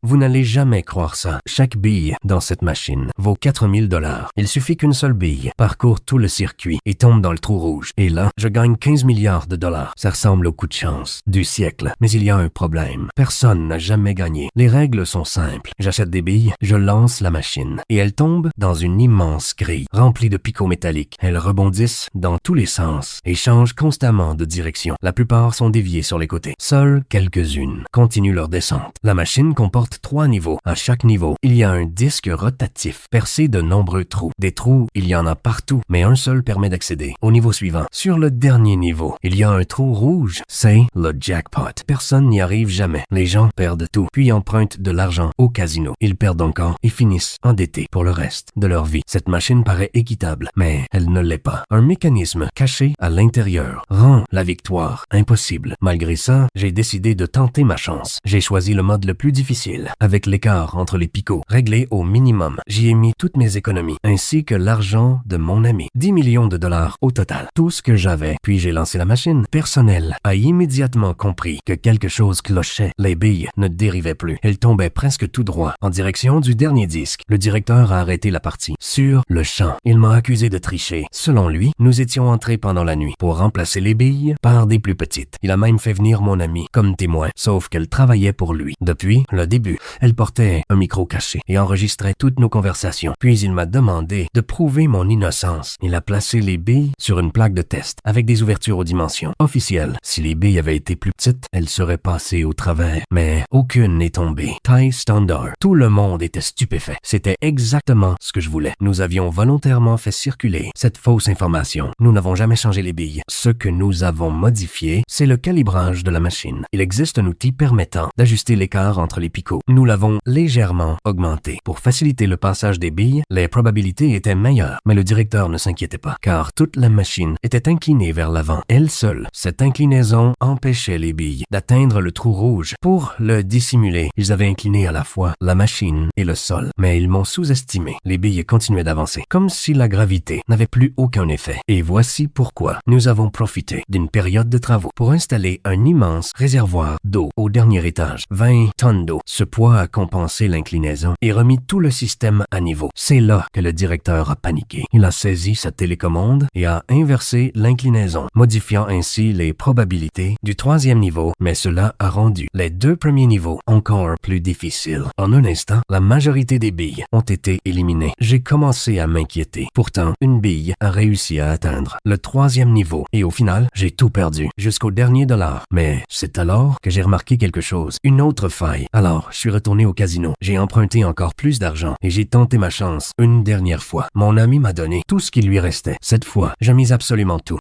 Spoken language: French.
Vous n'allez jamais croire ça. Chaque bille dans cette machine vaut 4000 $. Il suffit qu'une seule bille parcourt tout le circuit et tombe dans le trou rouge. Et là, je gagne 15 milliards de dollars. Ça ressemble au coup de chance du siècle. Mais il y a un problème. Personne n'a jamais gagné. Les règles sont simples. J'achète des billes, je lance la machine et elles tombent dans une immense grille remplie de picots métalliques. Elles rebondissent dans tous les sens et changent constamment de direction. La plupart sont déviées sur les côtés. Seules quelques-unes continuent leur descente. La machine comporte 3 niveaux. À chaque niveau, il y a un disque rotatif percé de nombreux trous. Des trous, il y en a partout, mais un seul permet d'accéder au niveau suivant. Sur le dernier niveau, il y a un trou rouge. C'est le jackpot. Personne n'y arrive jamais. Les gens perdent tout, puis empruntent de l'argent au casino. Ils perdent encore et finissent endettés pour le reste de leur vie. Cette machine paraît équitable, mais elle ne l'est pas. Un mécanisme caché à l'intérieur rend la victoire impossible. Malgré ça, j'ai décidé de tenter ma chance. J'ai choisi le mode le plus difficile, avec l'écart entre les picots réglé au minimum. J'y ai mis toutes mes économies, ainsi que l'argent de mon ami. 10 millions de dollars au total. Tout ce que j'avais. Puis j'ai lancé la machine. Personnel a immédiatement compris que quelque chose clochait. Les billes ne dérivaient plus. Elles tombaient presque tout droit en direction du dernier disque. Le directeur a arrêté la partie. Sur le champ, il m'a accusé de tricher. Selon lui, nous étions entrés pendant la nuit pour remplacer les billes par des plus petites. Il a même fait venir mon amie comme témoin, sauf qu'elle travaillait pour lui. Depuis le début, elle portait un micro caché et enregistrait toutes nos conversations. Puis il m'a demandé de prouver mon innocence. Il a placé les billes sur une plaque de test avec des ouvertures aux dimensions officielles. Si les billes avaient été plus petites, elles seraient passées au travers. Mais aucune n'est tombée. Taille standard. Tout le monde était stupéfait. C'était exactement ce que je voulais. Nous avions volontairement fait circuler cette fausse information. Nous n'avons jamais changé les billes. Ce que nous avons modifié, c'est le calibrage de la machine. Il existe un outil permettant d'ajuster l'écart entre les picots. Nous l'avons légèrement augmenté. Pour faciliter le passage des billes, les probabilités étaient meilleures. Mais le directeur ne s'inquiétait pas, car toute la machine était inclinée vers l'avant. Elle seule, cette inclinaison empêchait les billes d'atteindre le trou rouge. Pour le dissimuler, ils avaient incliné à la fois la machine et le sol. Mais ils m'ont sous-estimé. Les billes continuaient d'avancer, comme si la gravité n'avait plus aucun effet. Et voici pourquoi nous avons profité d'une période de travaux pour installer un immense réservoir d'eau au dernier étage. 20 tonnes d'eau. Ce poids a compensé l'inclinaison et remis tout le système à niveau. C'est là que le directeur a paniqué. Il a saisi sa télécommande et a inversé l'inclinaison, modifiant ainsi les probabilités du 3e niveau, mais cela a rendu les 2 premiers niveaux encore plus difficiles. En un instant, la majorité des billes ont été éliminées. J'ai commencé à m'inquiéter. Pourtant, une bille a réussi à atteindre le 3e niveau et au final, j'ai tout perdu, jusqu'au dernier dollar. Mais c'est alors que j'ai remarqué quelque chose, une autre faille. Alors, je suis retourné au casino. J'ai emprunté encore plus d'argent et j'ai tenté ma chance une dernière fois. Mon ami m'a donné tout ce qui lui restait. Cette fois, j'ai mis absolument tout.